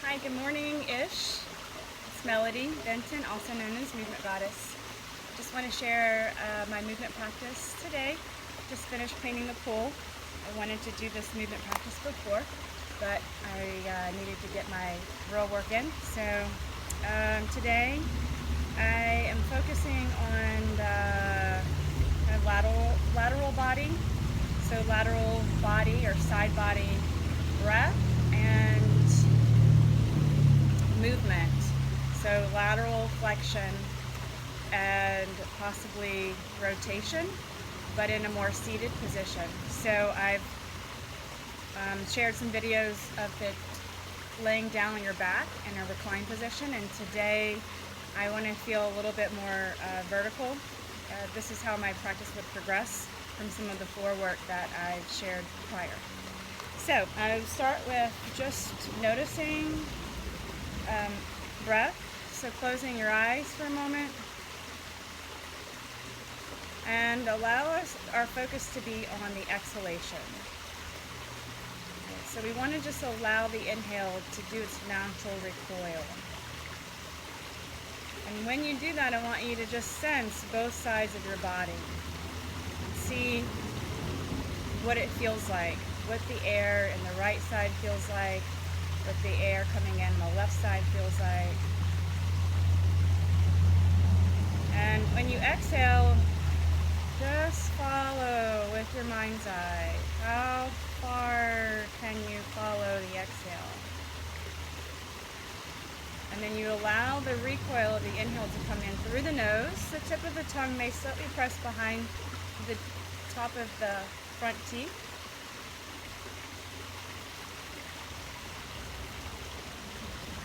Hi, good morning-ish. It's Melody Benton, also known as Movement Goddess. Just want to share my movement practice today. Just finished cleaning the pool. I wanted to do this movement practice before, but I needed to get my real work in. So today I am focusing on the kind of lateral body. So lateral body or side body breath and movement. So lateral flexion and possibly rotation, but in a more seated position. So I've shared some videos of it laying down on your back in a reclined position, and today I want to feel a little bit more vertical. This is how my practice would progress from some of the floor work that I've shared prior. So I start with just noticing breath. So closing your eyes for a moment and allow our focus to be on the exhalation. So we want to just allow the inhale to do its natural recoil. And when you do that, I want you to just sense both sides of your body. See what it feels like, what the air in the right side feels like, what the air coming in the left side feels like. And when you exhale, just follow with your mind's eye. How far can you follow the exhale? And then you allow the recoil of the inhale to come in through the nose. The tip of the tongue may slightly press behind the top of the front teeth.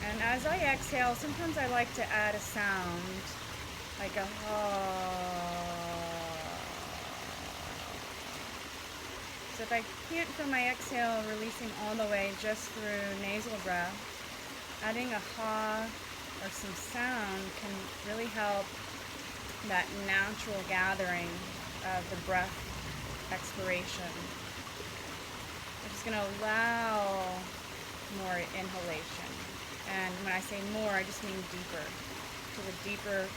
And as I exhale, sometimes I like to add a sound, like a So if I can't feel my exhale releasing all the way just through nasal breath, adding a ha or some sound can really help that natural gathering of the breath expiration. I'm just going to allow more inhalation. And when I say more, I just mean deeper. To the deeper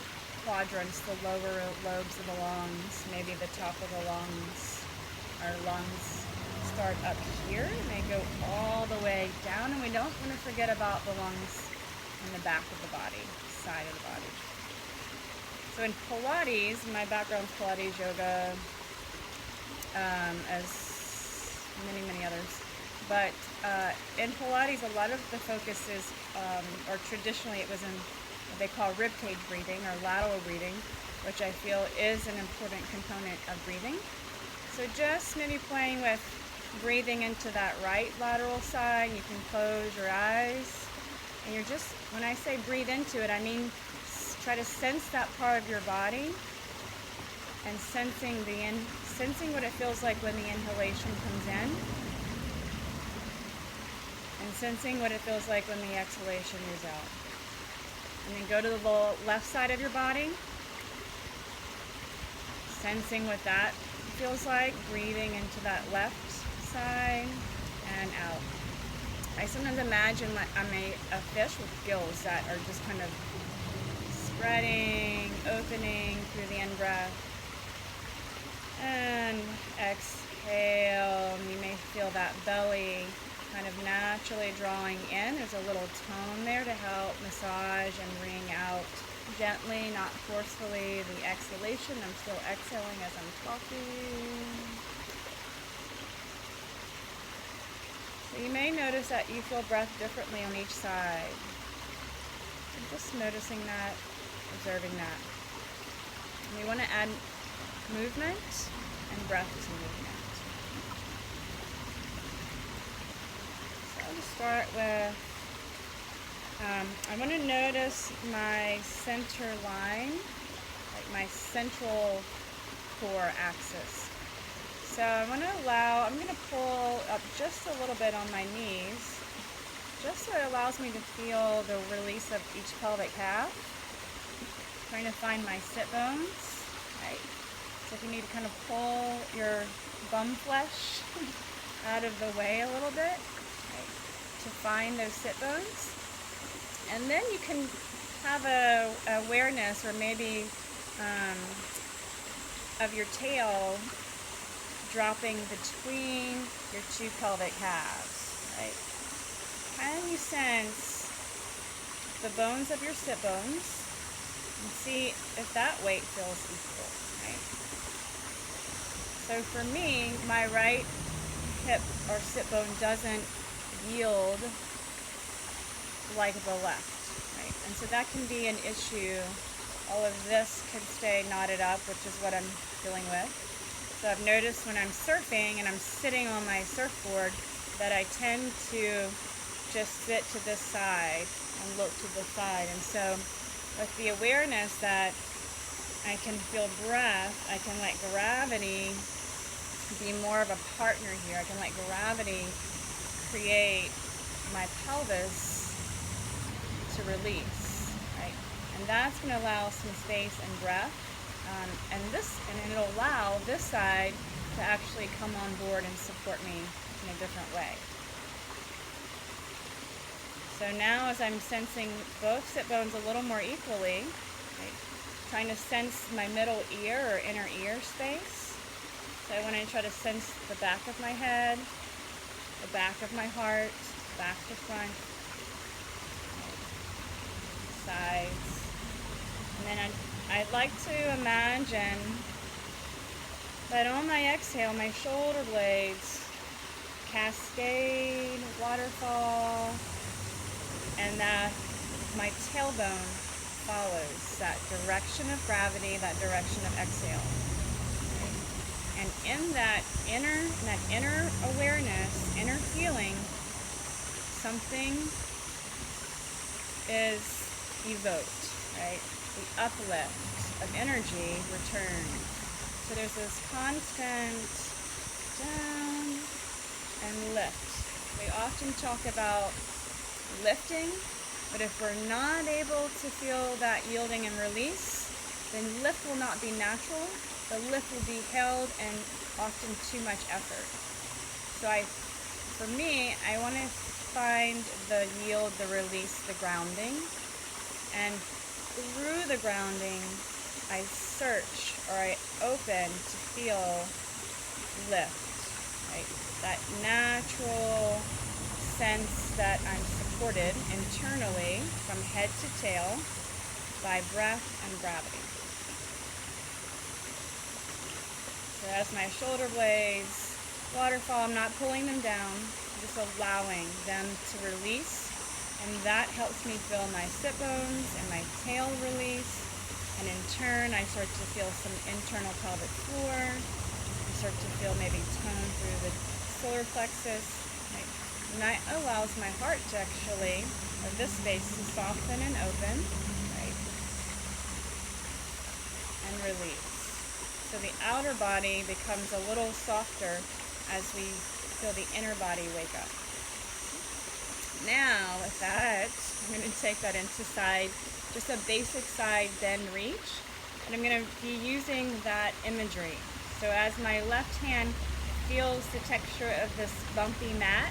quadrants, the lower lobes of the lungs, maybe the top of the lungs. Our lungs start up here and they go all the way down, and we don't want to forget about the lungs in the back of the body, side of the body. So in Pilates, my background's Pilates, yoga, as many others. But in Pilates, a lot of the focus is, or traditionally it was in what they call ribcage breathing or lateral breathing, which I feel is an important component of breathing. So just maybe playing with breathing into that right lateral side. You can close your eyes. And you're just, when I say breathe into it, I mean try to sense that part of your body and sensing what it feels like when the inhalation comes in. And sensing what it feels like when the exhalation moves out. And then go to the left side of your body. Sensing what that feels like, breathing into that left side and out. I sometimes imagine like I'm a fish with gills that are just kind of spreading, opening through the in-breath. And exhale, and you may feel that belly kind of naturally drawing in. There's a little tone there to help massage and wring out gently, not forcefully, the exhalation. I'm still exhaling as I'm talking. So you may notice that you feel breath differently on each side. So just noticing that, observing that. And we want to add movement and breath to movement. Start with, I want to notice my center line, like my central core axis. So I'm going to pull up just a little bit on my knees, just so it allows me to feel the release of each pelvic calf. Trying to find my sit bones, right? So if you need to kind of pull your bum flesh out of the way a little bit, right, to find those sit bones. And then you can have a awareness, or maybe of your tail dropping between your two pelvic halves, right? Can you sense the bones of your sit bones and see if that weight feels equal, right? So for me, my right hip or sit bone doesn't yield like the left, right? And so that can be an issue. All of this can stay knotted up, which is what I'm dealing with. So I've noticed when I'm surfing and I'm sitting on my surfboard that I tend to just sit to this side and look to the side. And so with the awareness that I can feel breath, I can let gravity be more of a partner here. I can let gravity create my pelvis to release, right? And that's going to allow some space and breath. And it'll allow this side to actually come on board and support me in a different way. So now as I'm sensing both sit bones a little more equally, right, trying to sense my middle ear or inner ear space. So I want to try to sense the back of my head, the back of my heart, back to front, sides. And then I'd like to imagine that on my exhale, my shoulder blades cascade, waterfall, and that my tailbone follows that direction of gravity, that direction of exhale. And in that inner awareness, inner feeling, something is evoked, right? The uplift of energy returns. So there's this constant down and lift. We often talk about lifting, but if we're not able to feel that yielding and release, then lift will not be natural. The lift will be held and often too much effort. So for me, I want to find the yield, the release, the grounding, and through the grounding, I search or I open to feel lift, right? That natural sense that I'm supported internally from head to tail by breath and gravity. So as my shoulder blades waterfall, I'm not pulling them down, I'm just allowing them to release. And that helps me feel my sit bones and my tail release. And in turn, I start to feel some internal pelvic floor. I start to feel maybe tone through the solar plexus. Right? And that allows my heart to actually, or this space, to soften and open. Right? And release. So the outer body becomes a little softer as we feel the inner body wake up. Now, with that, I'm going to take that into side, just a basic side bend reach, and I'm going to be using that imagery. So as my left hand feels the texture of this bumpy mat,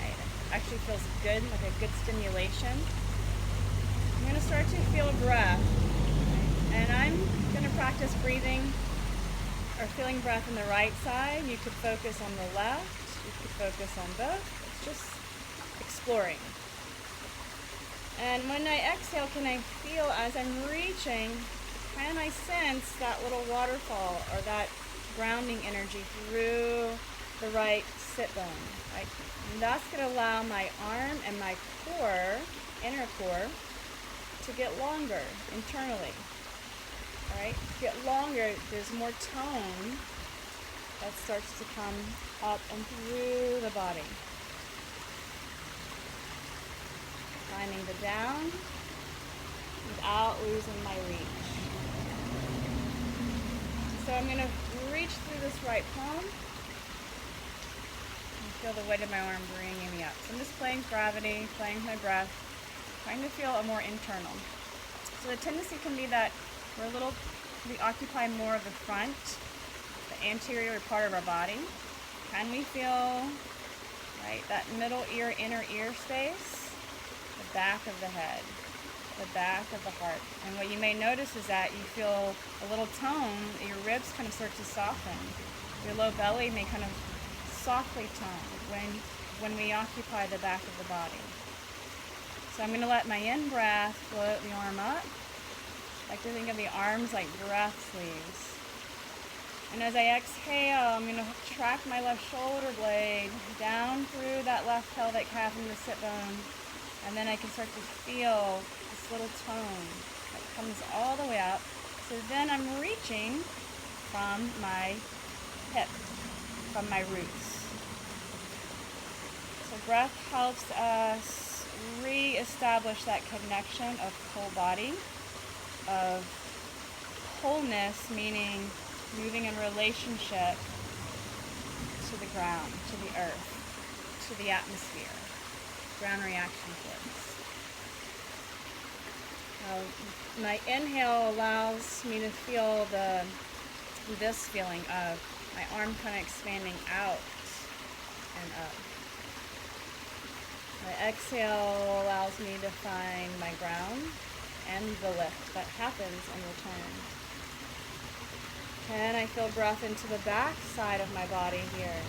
right, it actually feels good, like a good stimulation. I'm going to start to feel breath, right, and I'm going to practice breathing or feeling breath on the right side. You could focus on the left, you could focus on both. It's just exploring. And when I exhale, can I feel as I'm reaching, can I sense that little waterfall or that grounding energy through the right sit bone, right? And that's going to allow my arm and my core, inner core, to get longer internally. All right, to get longer, there's more tone that starts to come up and through the body. Finding the down without losing my reach. So I'm going to reach through this right palm and feel the weight of my arm bringing me up. So I'm just playing gravity, playing with my breath, trying to feel a more internal. So the tendency can be that we occupy more of the front, the anterior part of our body. Can we feel, right, that middle ear, inner ear space? the back of the head, the back of the heart. And what you may notice is that you feel a little tone, your ribs kind of start to soften. Your low belly may kind of softly tone when we occupy the back of the body. So I'm going to let my in-breath float the arm up. I like to think of the arms like breath sleeves. And as I exhale, I'm going to track my left shoulder blade down through that left pelvic calf and the sit bone. And then I can start to feel this little tone that comes all the way up. So then I'm reaching from my hip, from my roots. So breath helps us re-establish that connection of whole body, of wholeness, meaning moving in relationship to the ground, to the earth, to the atmosphere, ground reaction force. My inhale allows me to feel this feeling of my arm kind of expanding out and up. My exhale allows me to find my ground and the lift that happens in return. And I feel breath into the back side of my body here.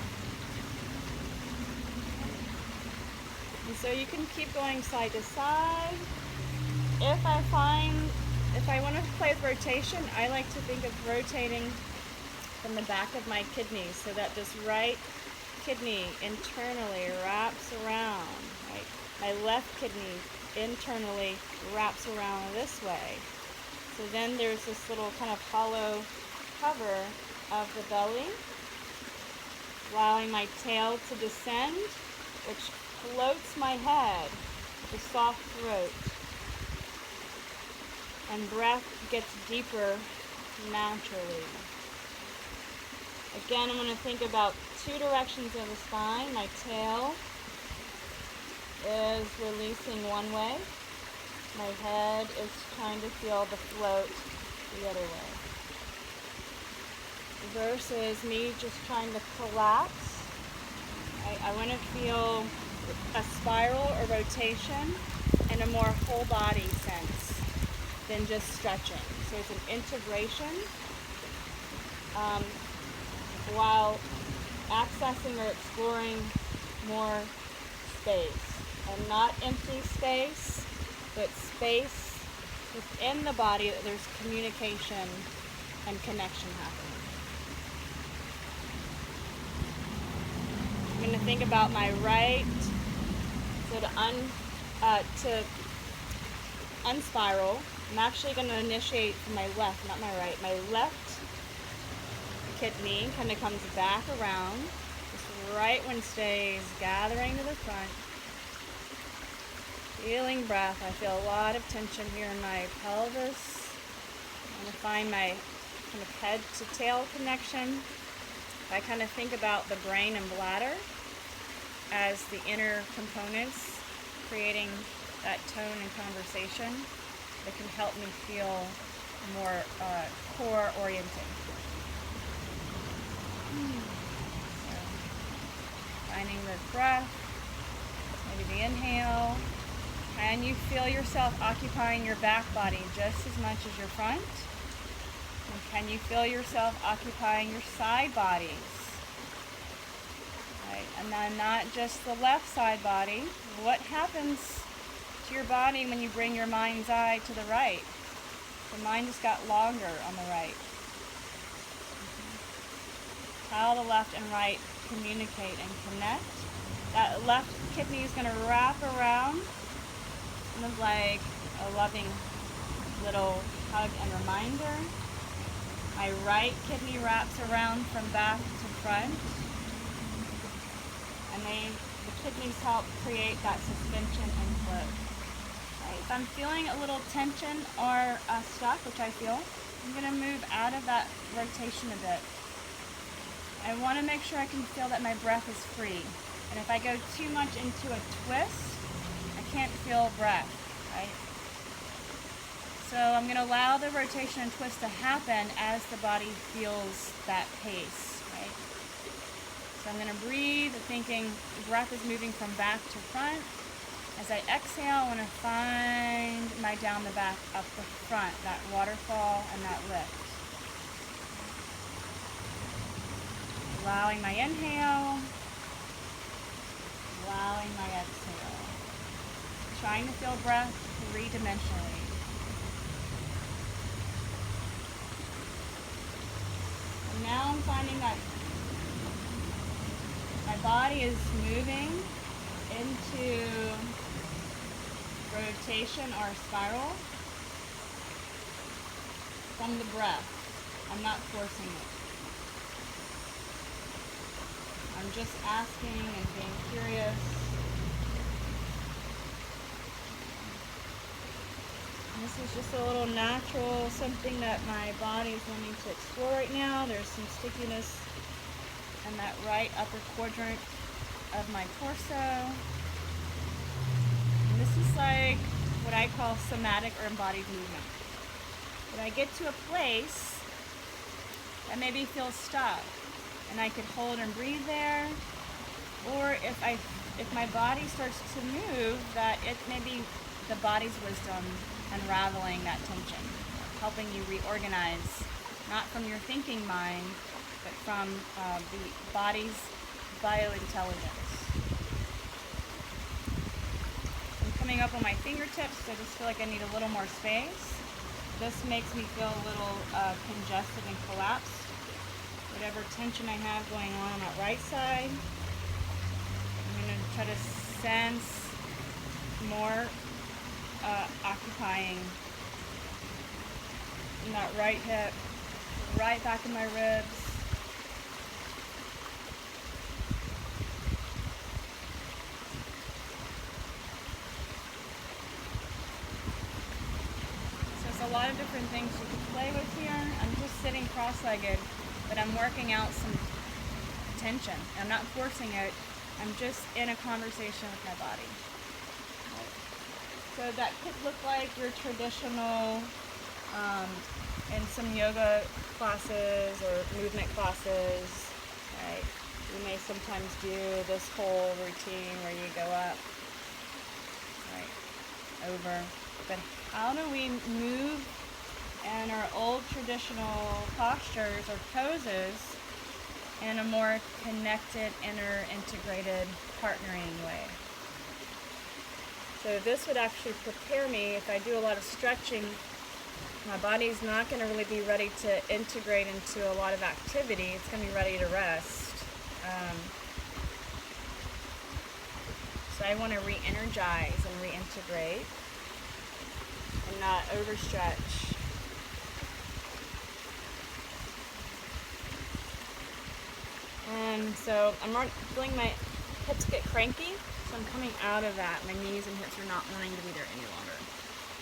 And so you can keep going side to side. If I want to play with rotation, I like to think of rotating from the back of my kidneys so that this right kidney internally wraps around, right? My left kidney internally wraps around this way. So then there's this little kind of hollow cover of the belly, allowing my tail to descend, which floats my head with a soft throat. And breath gets deeper naturally. Again, I'm going to think about two directions of the spine. My tail is releasing one way. My head is trying to feel the float the other way. Versus me just trying to collapse. I want to feel a spiral or rotation in a more whole body sense than just stretching. So it's an integration while accessing or exploring more space. And not empty space, but space within the body that there's communication and connection happening. I'm going to think about my right, so to unspiral, I'm actually going to initiate from my left, not my right. My left kidney kind of comes back around. This right one stays gathering to the front. Feeling breath. I feel a lot of tension here in my pelvis. I'm going to find my kind of head to tail connection. I kind of think about the brain and bladder as the inner components creating that tone and conversation that can help me feel more core oriented. So, finding the breath, maybe the inhale. Can you feel yourself occupying your back body just as much as your front? And can you feel yourself occupying your side bodies? Right. And then not just the left side body. What happens to your body when you bring your mind's eye to the right? The mind just got longer on the right. How the left and right communicate and connect. That left kidney is going to wrap around, kind of like a loving little hug and reminder. My right kidney wraps around from back to front. And the kidneys help create that suspension and float. Right, if I'm feeling a little tension or stuck, which I feel, I'm going to move out of that rotation a bit. I want to make sure I can feel that my breath is free. And if I go too much into a twist, I can't feel breath, right? So I'm going to allow the rotation and twist to happen as the body feels that pace, right? So I'm going to breathe, thinking the breath is moving from back to front. As I exhale, I want to find my down the back, up the front, that waterfall and that lift. Allowing my inhale, allowing my exhale. Trying to feel breath three-dimensionally. And now I'm finding that my body is moving into rotation or spiral from the breath. I'm not forcing it. I'm just asking and being curious. And this is just a little natural, something that my body is wanting to explore right now. There's some stickiness in that right upper quadrant of my torso. And this is like what I call somatic or embodied movement. When I get to a place that maybe feels stuck, and I could hold and breathe there, or if my body starts to move, that it may be the body's wisdom unraveling that tension, helping you reorganize, not from your thinking mind, but from the body's biointelligence. I'm coming up on my fingertips, so I just feel like I need a little more space. This makes me feel a little congested and collapsed. Whatever tension I have going on that right side, I'm going to try to sense more occupying in that right hip, right back in my ribs. So it's a lot of different things you can play with here. I'm just sitting cross-legged, but I'm working out some tension. I'm not forcing it. I'm just in a conversation with my body. So that could look like your traditional, in some yoga classes or movement classes, right? You may sometimes do this whole routine where you go up, right, over. But how do we move in our old traditional postures or poses in a more connected, inner, integrated, partnering way? So this would actually prepare me if I do a lot of stretching. My body's not going to really be ready to integrate into a lot of activity. It's going to be ready to rest. So I want to re-energize and reintegrate and not overstretch. And so I'm feeling my hips get cranky, so I'm coming out of that. My knees and hips are not wanting to be there any longer.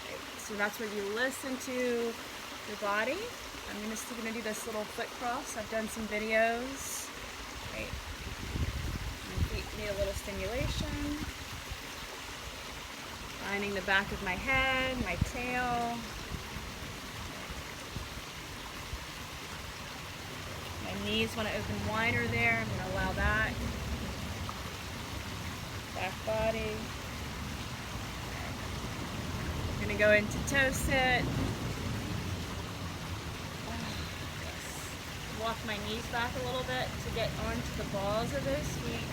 Okay, so that's where you listen to your body. I'm just going to do this little foot cross. I've done some videos. Right. My feet need a little stimulation. Finding the back of my head, my tail. My knees want to open wider there. I'm going to allow that. Back body. I'm going to go into toe sit. Walk my knees back a little bit to get onto the balls of those feet.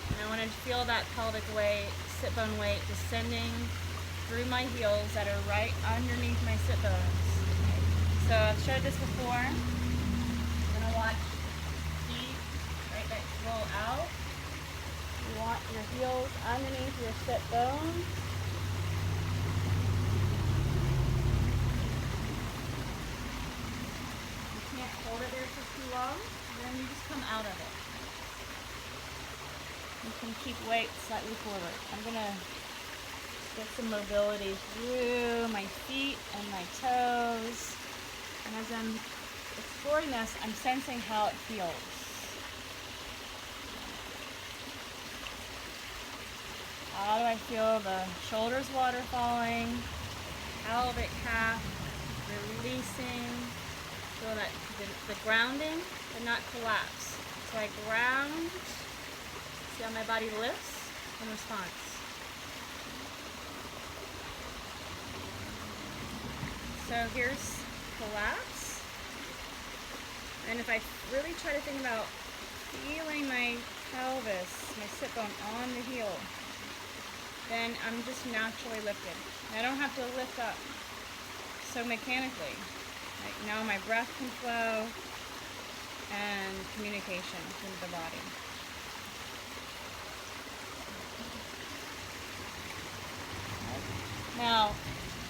And I want to feel that pelvic weight, sit bone weight descending through my heels that are right underneath my sit bones. So I've showed this before. I'm going to watch feet, right, that roll out. You want your heels underneath your sit bones. You can't hold it there for too long, then you just come out of it. You can keep weight slightly forward. I'm going to get some mobility through my feet and my toes. And as I'm exploring this, I'm sensing how it feels. How do I feel the shoulders waterfalling, pelvic calf releasing, feel feel that the grounding but not collapse. So I ground. See how my body lifts in response. So here's collapse. And if I really try to think about feeling my pelvis, my sit bone on the heel, then I'm just naturally lifted. I don't have to lift up so mechanically. Like now my breath can flow and communication with the body. Now,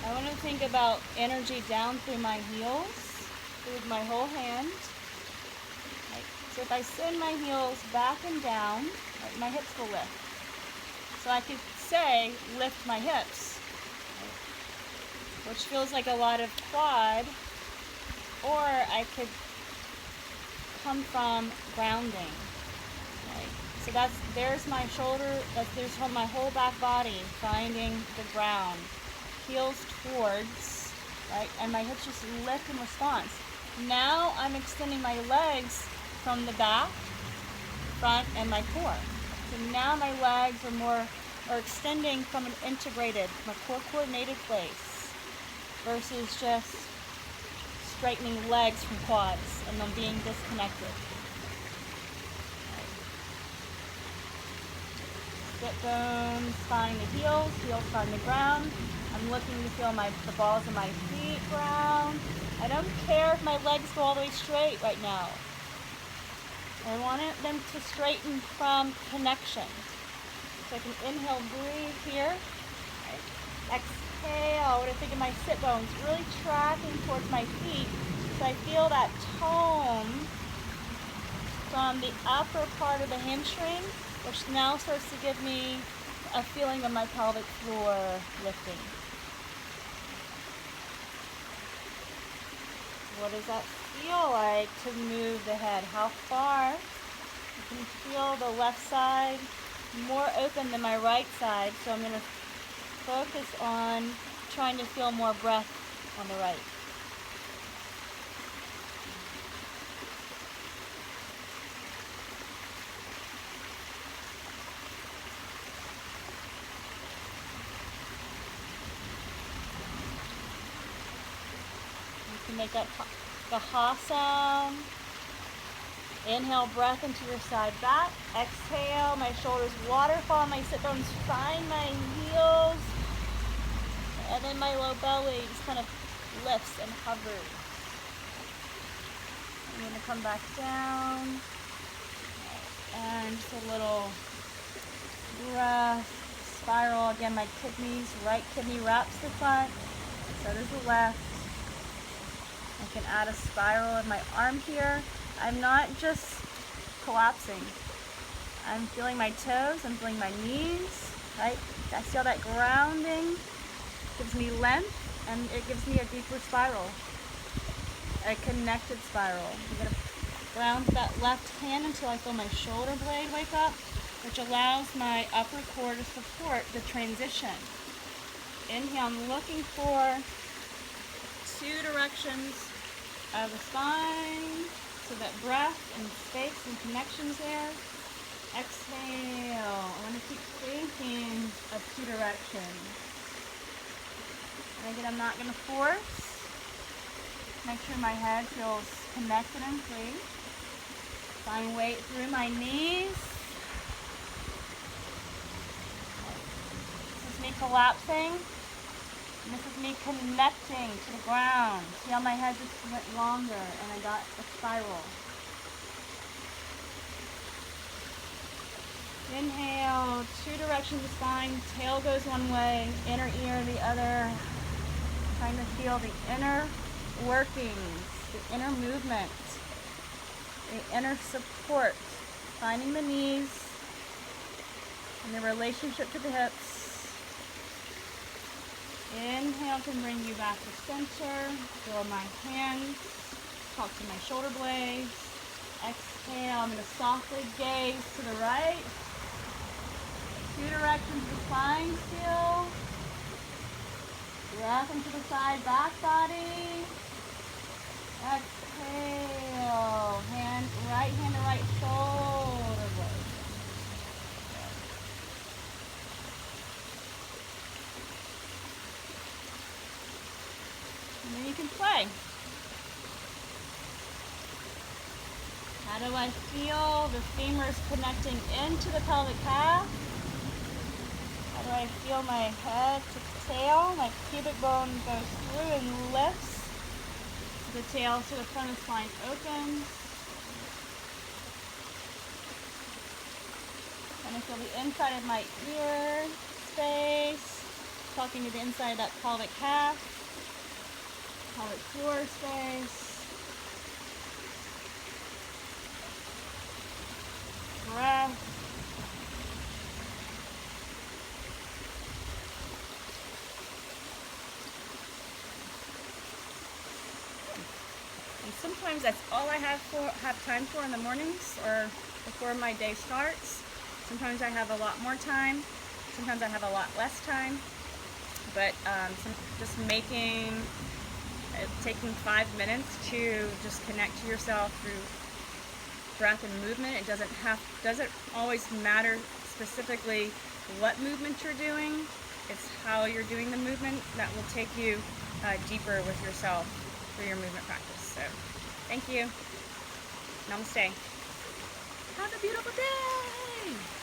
I want to think about energy down through my heels, through my whole hand. Right. So if I send my heels back and down, right, my hips will lift. So I could say, lift my hips, right, which feels like a lot of quad, or I could come from grounding. Right. So there's my shoulder, there's my whole back body finding the ground. Heels towards, right, and my hips just lift in response. Now I'm extending my legs from the back, front, and my core. So now my legs are extending from an integrated, a core coordinated place versus just straightening legs from quads and them being disconnected. Sit bones find the heels find the ground. I'm looking to feel the balls of my feet ground. I don't care if my legs go all the way straight right now. I want them to straighten from connection. So I can inhale, breathe here. Right. Exhale, what I think of my sit bones, really tracking towards my feet. So I feel that tone from the upper part of the hamstring, which now starts to give me a feeling of my pelvic floor lifting. What does that feel like to move the head? How far? You can feel the left side more open than my right side, so I'm going to focus on trying to feel more breath on the right. Make that the ha sound. Inhale, breath into your side back. Exhale, my shoulders waterfall, my sit bones find my heels, and then my low belly just kind of lifts and hovers. I'm going to come back down, and just a little breath, spiral. Again, my kidneys, right kidney wraps the front, so does the left. I can add a spiral of my arm here. I'm not just collapsing. I'm feeling my toes, I'm feeling my knees, right? I feel that grounding gives me length, and it gives me a deeper spiral, a connected spiral. I'm gonna ground that left hand until I feel my shoulder blade wake up, which allows my upper core to support the transition. Inhale, I'm looking for 2 directions of the spine, so that breath and space and connections there. Exhale. I want to keep thinking of 2 directions. And again, I'm not going to force. Make sure my head feels connected and free. Find weight through my knees. This is me collapsing. And this is me connecting to the ground. See how my head just went longer and I got a spiral. Inhale, 2 directions of spine. Tail goes one way, inner ear the other. Trying to feel the inner workings, the inner movement, the inner support. Finding the knees and the relationship to the hips. Inhale to bring you back to center. Feel my hands. Talk to my shoulder blades. Exhale. I'm going to softly gaze to the right. 2 directions of spine still. Breath into the side back body. Exhale. How do I feel the femurs connecting into the pelvic calf? How do I feel my head to tail? My pubic bone goes through and lifts. The tail to the front of the spine opens. And I feel the inside of my ear space, talking to the inside of that pelvic calf, pelvic floor space. Breath. And sometimes that's all I have time for in the mornings or before my day starts. Sometimes I have a lot more time. Sometimes I have a lot less time. But just taking 5 minutes to just connect to yourself through breath and movement. It doesn't always matter specifically what movement you're doing. It's how you're doing the movement that will take you deeper with yourself through your movement practice. So, thank you. Namaste. Have a beautiful day.